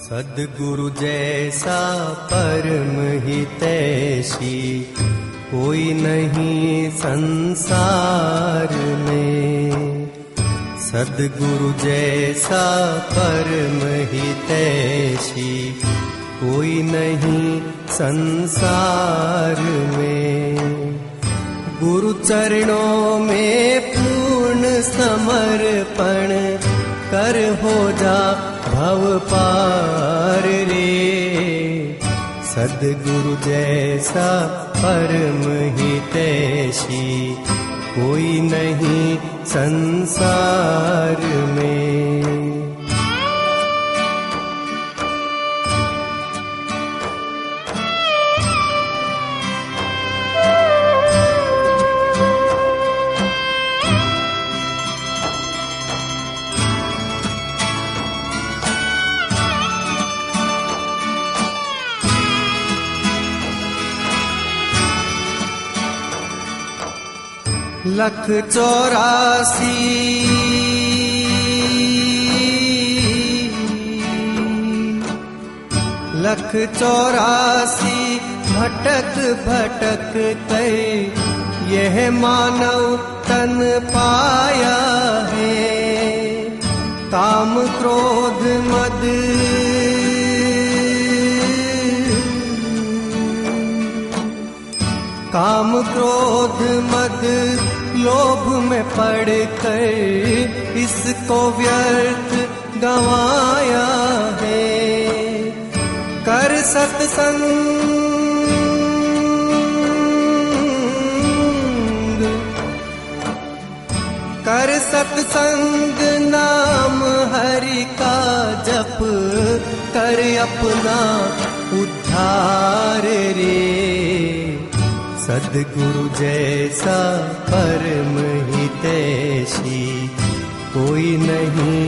सद्गुरु जैसा परम हितैषी कोई नहीं संसार में। सद्गुरु जैसा परम हितैषी कोई नहीं संसार में। गुरु चरणों में पूर्ण समर्पण कर हो जा भव पार रे। सद्गुरु जैसा परम हितैषी कोई नहीं संसार में। लख 84 लख 84 भटक भटक कर यह मानव तन पाया है। काम क्रोध मद काम क्रोध मद लोभ में पड़कर इसको व्यर्थ गंवाया है। कर सत्संग कर सत्संग नाम हरि का जप कर अपना उद्धार रे। सद्गुरु जैसा परम हितैषी कोई नहीं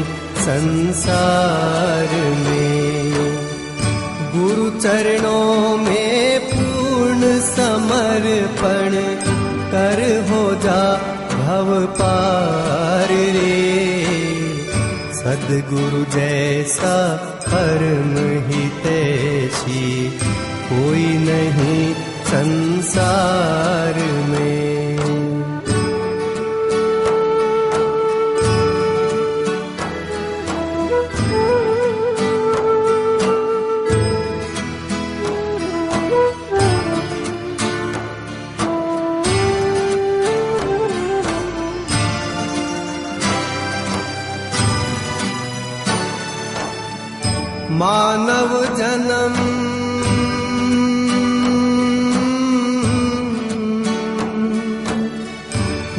संसार में। गुरु चरणों में पूर्ण समर्पण कर हो जा भव पार रे। सद्गुरु जैसा परम हितैषी कोई नहीं संसार में। मानव जन्म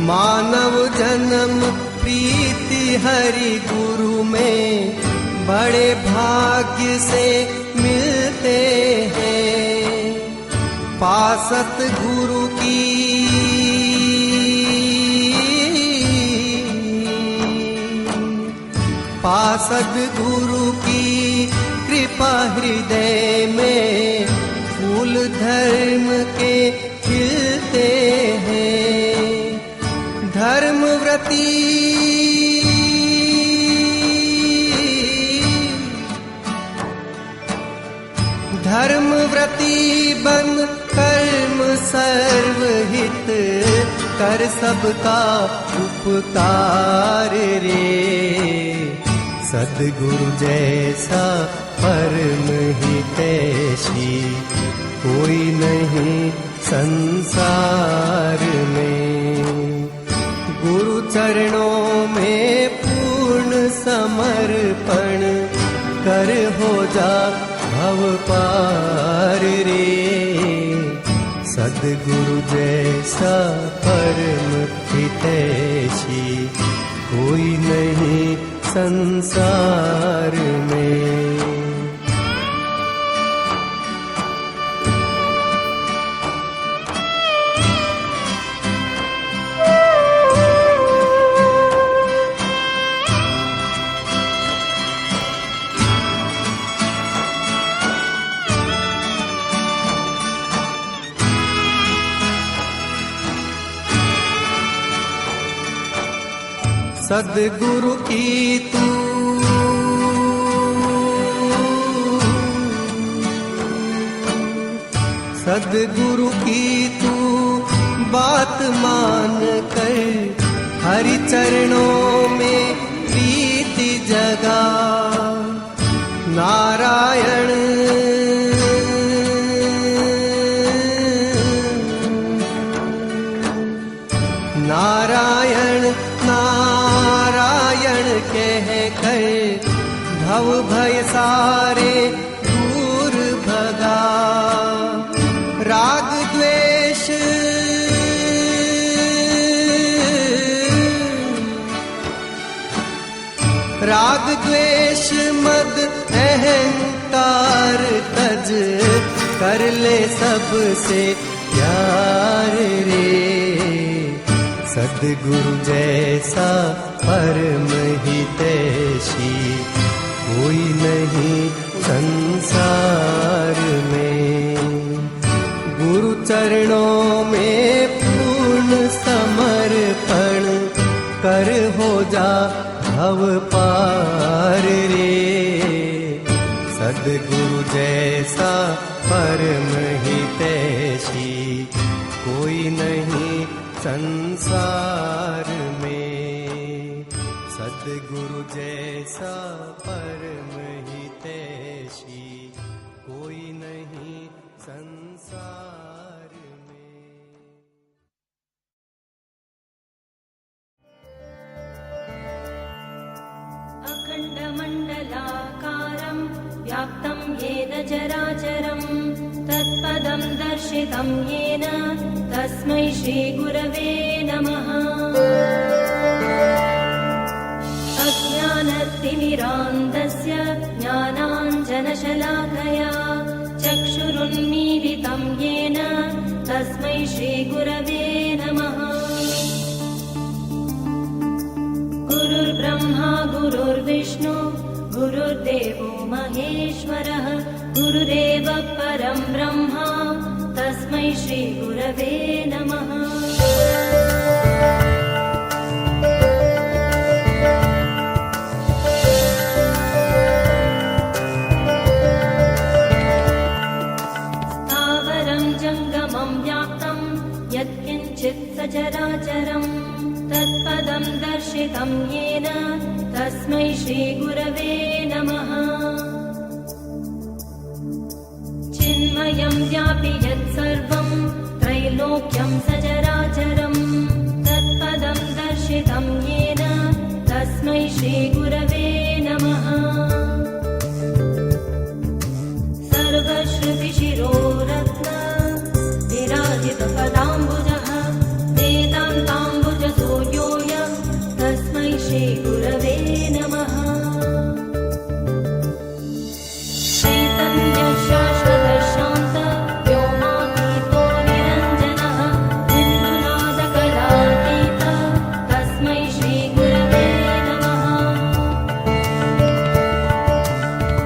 मानव जन्म प्रीति हरि गुरु में बड़े भाग्य से मिलते हैं। पासत गुरु की पासद गुरु की कृपा हृदय में फूल धर्म के खिलते हैं। धर्मव्रती बन कर्म सर्वहित कर सबका उपकार रे। सद्गुरु जैसा परम हितैषी कोई नहीं संसार में। गुरु चरणों में पूर्ण समर्पण कर हो जा भव पार रे। सद्गुरु जैसा परम हितैषी कोई नहीं संसार में। सद्गुरु की तू सद्गुरु की तू बात मान कर हरि चरणों में प्रीति जगा। नारायण नारायण नारायण कह कर भव भय सारे दूर भगा। राग द्वेष राग द्वेष मद अहंकार तज कर ले सबसे प्यार रे। सद्गुरु जैसा परम हितैषी कोई नहीं संसार में। गुरु चरणों में पूर्ण समर्पण कर हो जा भव पार रे। सद्गुरु जैसा परम हितैषी कोई नहीं संसार में। सद्गुरु जैसा परम हितैषी कोई नहीं संसार में। अखण्डमण्डलाकारं व्याप्तं येन चराचरं तत्पदं दर्शितं येन तस्मै श्रीगुरवे नमः। अज्ञानतिमिरान्धस्य ज्ञानाञ्जनशलाकया चक्षुरुन्मीलितं येन तस्मै श्रीगुरवे नमः। गुरुर्ब्रह्मा गुरुर्विष्णु गुरुर्देवो महेश्वरः गुरुरेवः परं ब्रह्म तस्मै श्रीगुरवे नमः। स्थावरं जङ्गमं व्याप्तं यत्किञ्चित् सचराचरं तत्पदं दर्शितं येन तस्मै श्रीगुरवे नमः। चिन्मयं व्यापि यत्सर्वं त्रैलोक्यं सचराचरं तत्पदं दर्शितं येन तस्मै श्रीगुरवे नमः। सर्वश्रुतिशिरोरत्न विराजितपदाम्बुजः वेदान्ताम्बुजसूर्योऽयं तस्मै श्रीगुरवे नमः। चैतन्यशाश्वतशान्त व्योमातीतो निरञ्जनः बिन्दुनादकलातीत तस्मै श्रीगुरवे नमः।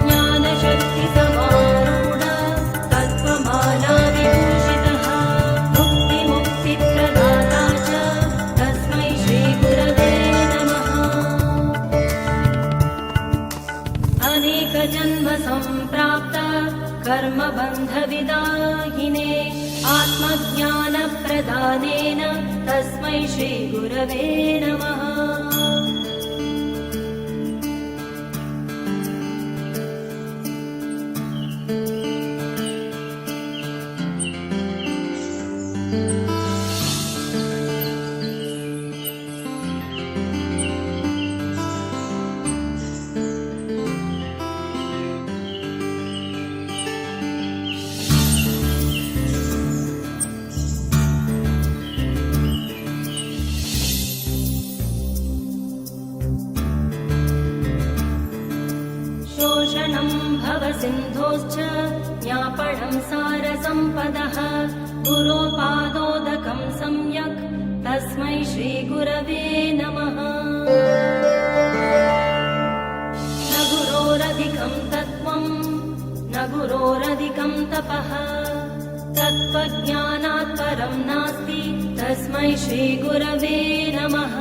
ज्ञानशक्तिसमारूढ तत्त्वमालाविभूषितः मुक्तिमुक्तिप्रदाता च तस्मै श्रीगुरवे नमः। अनेकजन्मसम्प्राप्त कर्मबन्धविदाहिने आत्मज्ञानप्रदानेन तस्मै श्रीगुरवे नमः। शोषणं भवसिन्धोश्च ज्ञापणं सारसम्पदः गुरोपादोदकं सम्यक् तस्मै श्रीगुरवे नमः। न गुरोरधिकं तत्त्वं न गुरोरधिकं तपः तत्त्वज्ञानात् परं नास्ति तस्मै श्रीगुरवे नमः।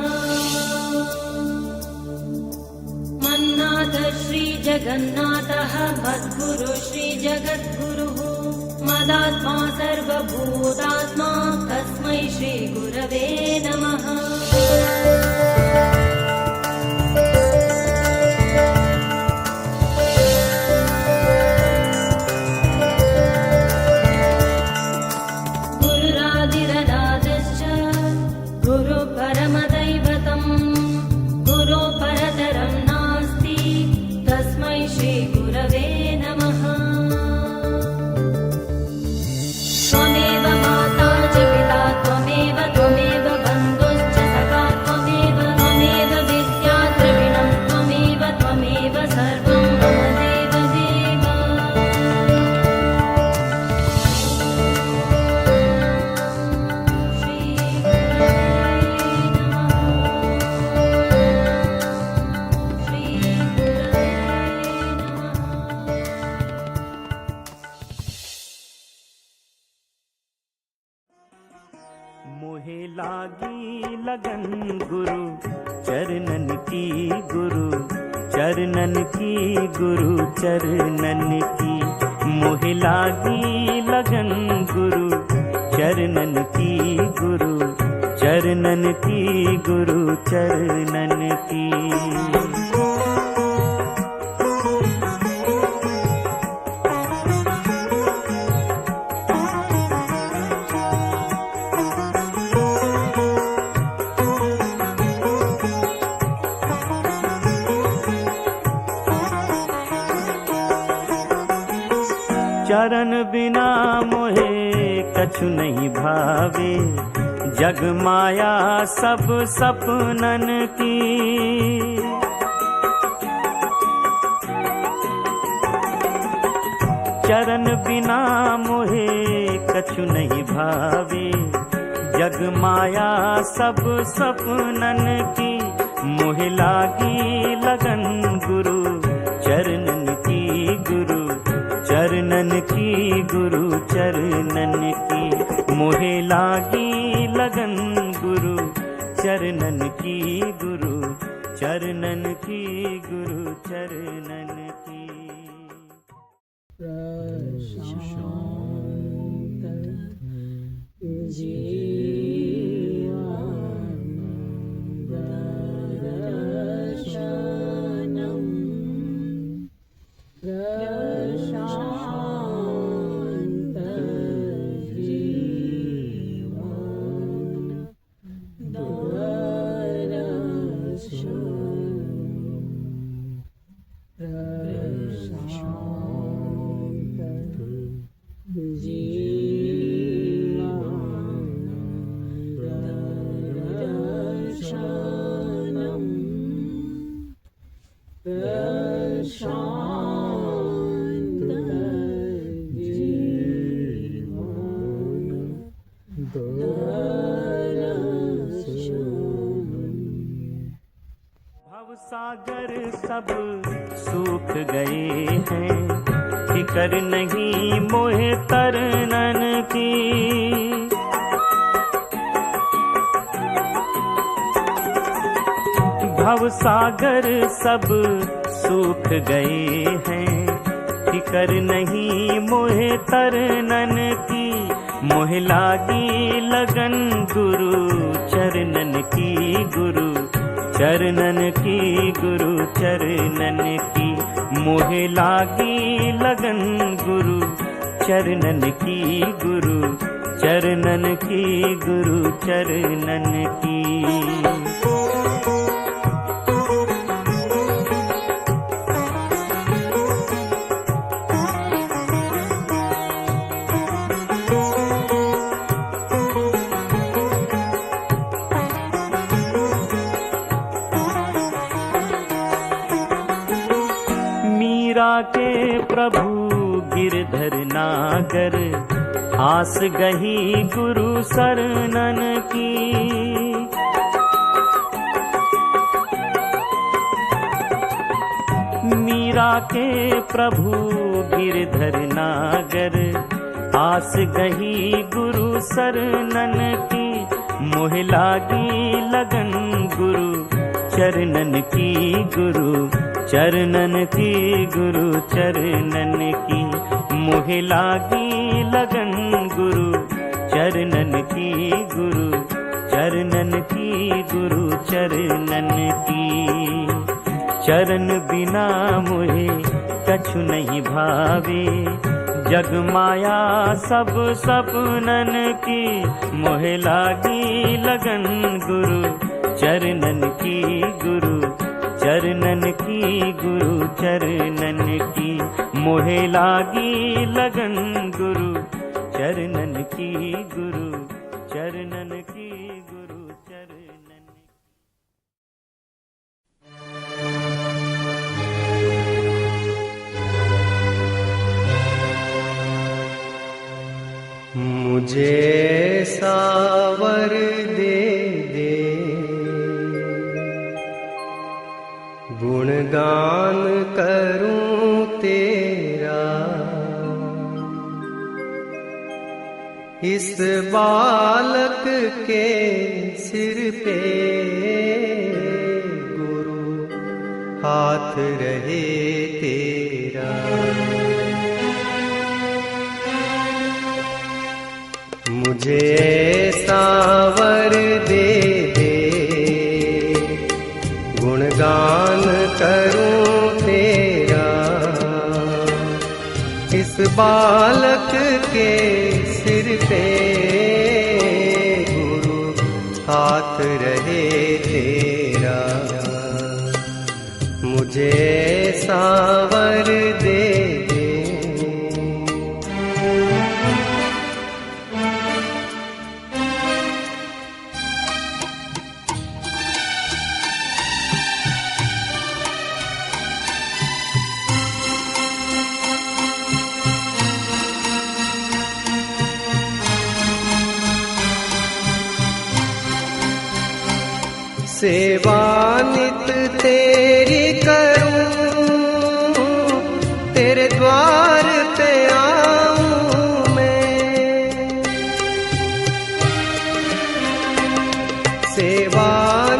मन्नाथ श्रीजगन्नाथः मद्गुरु श्रीजगद्गुरुः मदात्मा सर्वभूतात्मा तस्मै श्रीगुरवे नमः। गुरुरादिरनादश्च गुरु परमदैवतं गुरु परतरं नास्ति तस्मै श्रीगुरवे नमः। त्वमेव माता च पिता त्वमेव त्वमेव बन्धुश्च सखा त्वमेव त्वमेव विद्या द्रविणं त्वमेव त्वमेव सर्वं मम देवदेव। मोहे लागी लगन गुरु चरणन की गुरु चरणन की गुरु चरणन की। मोहे लागी लगन गुरु चरणन की गुरु चरणन की गुरु चरणन की। चरण बिना मोहे कछु नहीं भावे जग माया सब सपनन की। चरण बिना मोहे कछु नहीं भावे जग माया सब सपनन की। मोहे लागी लगन गुरु चरणन की गुरु चरणन की गुरु चरणन की। मोहे लागी लगन गुरु चरणन की गुरु चरणन की गुरु चरणन की। भवसागर सब सूख गए हैं फिकर नहीं मोहे तरनन की। भवसागर सब सूख गए हैं फिकर नहीं मोहे तरनन की। मोहे लागी लगन गुरु चरणन की गुरु चरणन की गुरु चरणन की। मोहे लागी लगन गुरु चरणन की गुरु चरणन की गुरु चरणन की। के प्रभु गिरधर नागर आस गही गुरु शरणन की। मीरा के प्रभु गिरधर नागर आस गही गुरु शरणन की। मोह लागी लगन गुरु चरणन की गुरु चरणन की गुरु चरणन की। मोह लागी लगन गुरु चरणन की, गुरु चरणन की, गुरु चरणन की। चरण बिना मोहे कछु नहीं भावे, जग माया सब सपनन की। मोहे लागी लगन गुरु चरणन की, गुरु चरणन की, गुरु चरणन की। मोहे लागी लगन गुरु चरणन की, गुरु चरणन की, गुरु चरणन की। मुझे सावर दे दे, गुणगान करूं तेरा। इस बालक के सिर पे गुरु हाथ रहे तेरा। मुझे सावर दे दे, गुणगान करूं तेरा। इस बालक के सिर पे गुरु हाथ रहे तेरा। मुझे सावर दे दे। सेवा नित तेरी करूं, तेरे द्वार पे आऊं मैं। सेवा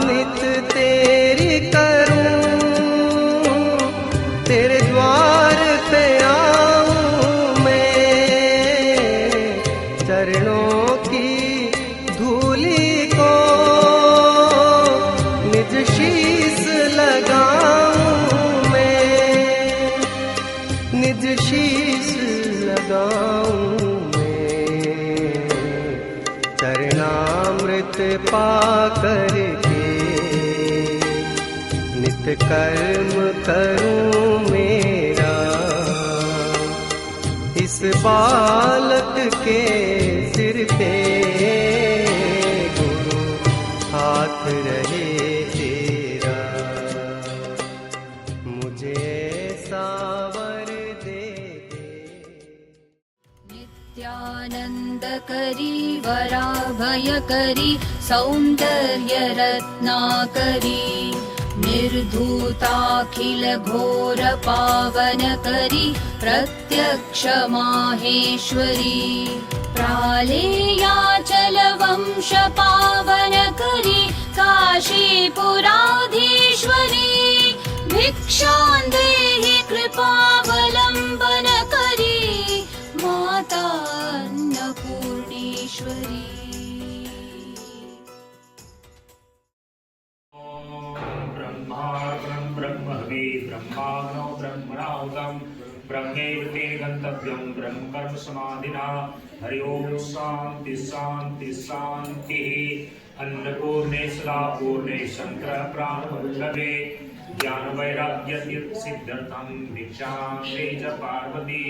नित तेरी करूं, तेरे द्वार पे आऊं मैं। चरणों की धूली को निज शीस लगाऊं मैं, निज शीस लगाऊं मैं। चरणामृत पा करके नित कर्म करूं मेरा। इस बालक के सिर पे गुरु हाथ रहे तेरा। मुझे सावर दे दे। नित्यानंद करी वराभय करी सौंदर्य रत्नाकरी। निर्धूताखिल घोर पावन करी प्रत्यक्ष माहेश्वरी। प्रालेयाचल वंश पावन करी काशीपुराधीश्वरी। भिक्षां देहि कृपावलंबन करी माता अन्नपूर्णेश्वरी। ब्रह्मवे ब्रह्माग्नौ ब्रह्मणाहुतं ब्रह्मैव तेन गन्तव्यं ब्रह्म कर्म समाधिना। हरि ओम शांति शांति शांतिः। अन्नपूर्णे सदापूर्णे शंकर प्राणवल्लभे ज्ञान वैराग्य सिद्ध्यर्थं भिक्षां देहि च पार्वती।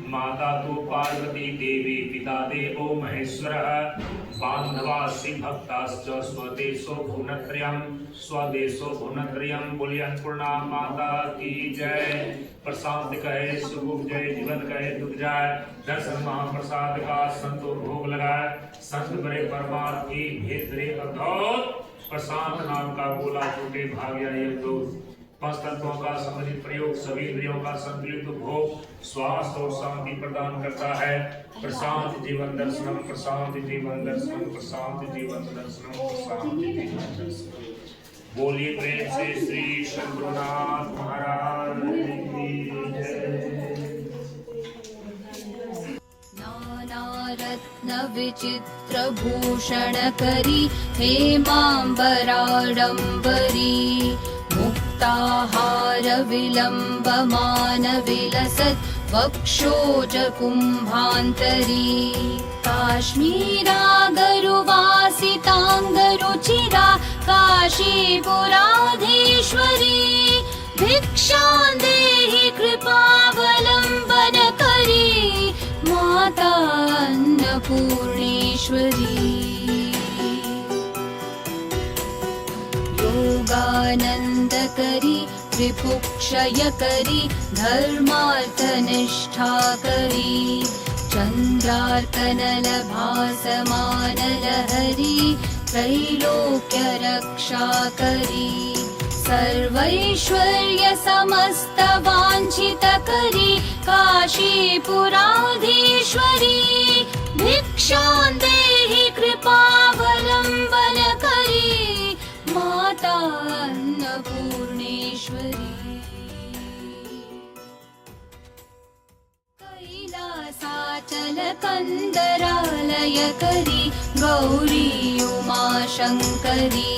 माता तु पार्वती देवी पिता देवो महेश्वरः। बान्धवासि भक्ताश्च स्वदेशो भुवनत्रयं स्वदेशो भुवनत्रयं। बोलिए अन्नपूर्णा माता की जय। प्रसाद कहे सुख जय, जीवन कहे दुख जाए। दर्शन महाप्रसाद का संतो भोग लगाए। संत बड़े परमात्मा की भेद रे अद्भुत। प्रशांत नाम का गोला टूटे भाग्य ये दो। पांच तत्वों का समन्वित प्रयोग सभी इंद्रियों का संतुलित भोग स्वास्थ्य और शांति प्रदान करता है। प्रशांत जीवन दर्शनम, प्रशांत जीवन दर्शनम, प्रशांत जीवन दर्शनम, प्रशांत जीवन दर्शनम। बोलिए प्रेम से श्री शंकरनाथ महाराज की जय। न विचित्रभूषण करी हेमाम्बराडम्बरी मुक्ताहार विलम्बमान विलसत् वक्षोज कुम्भान्तरी काश्मीरागरुवासिताङ्गरुचिरा काशीपुराधीश्वरी भिक्षां देहि कृपावलम्बनकरी माता अन्नपूर्णेश्वरी योगानन्दकरी त्रिपुक्षयकरी धर्मार्थनिष्ठाकरी चन्द्रार्कनलभासमानलहरी त्रैलोक्यरक्षाकरी सर्वैश्वर्य समस्तवाञ्छितकरी काशीपुराधीश्वरी भिक्षां देहि कृपावलम्बनकरी माता अन्नपूर्णेश्वरी कैलासाचल कन्दरालयकरी गौरी उमाशङ्करी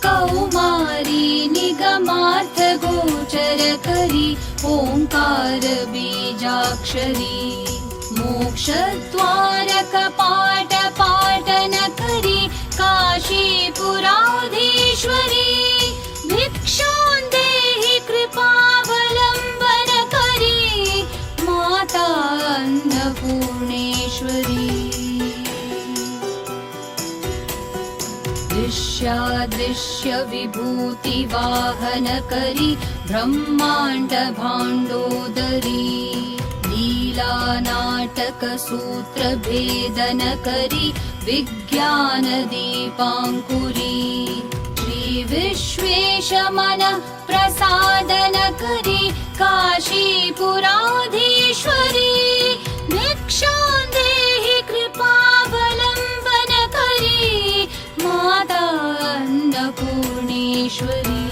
कौमारी निगमार्थ गोचरकरी ओंकार बीजाक्षरी मोक्षद्वार कपाट पाटनकरी काशीपुराधीश्वरी भिक्षां देहि कृपावलम्बनकरी माता अन्नपूर्णेश्वरी दृश्यादृश्य विभूति वाहन करी ब्रह्मांड भांडोदरी लीला नाटक सूत्र भेदन करी विज्ञान दीपांकुरी श्री विश्वेश मन प्रसादन करी काशीपुराधीश्वरी भिक्षां देहि कृपावलम्बनकरी माता अन्नपूर्णेश्वरी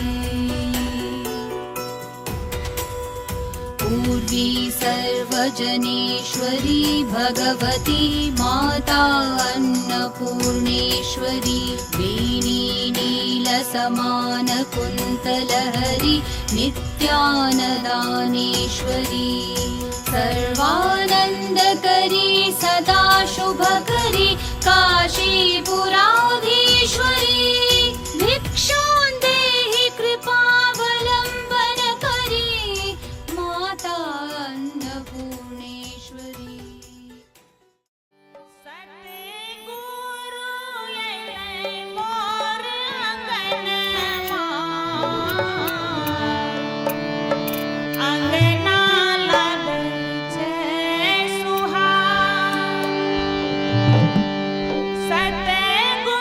पूर्वी सर्वजनेश्वरी भगवती माता अन्नपूर्णेश्वरी वेणी नीलसमान कुन्तलहरी नित्यानदानेश्वरी सर्वानन्दकरी सदा शुभकरी काशीपुराधीश्वरी भिक्षां देहि कृपावलम्बनकरी माता अन्नपूर्णेश्वरी सतगुरु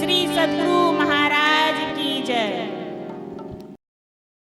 श्री सद्गुरु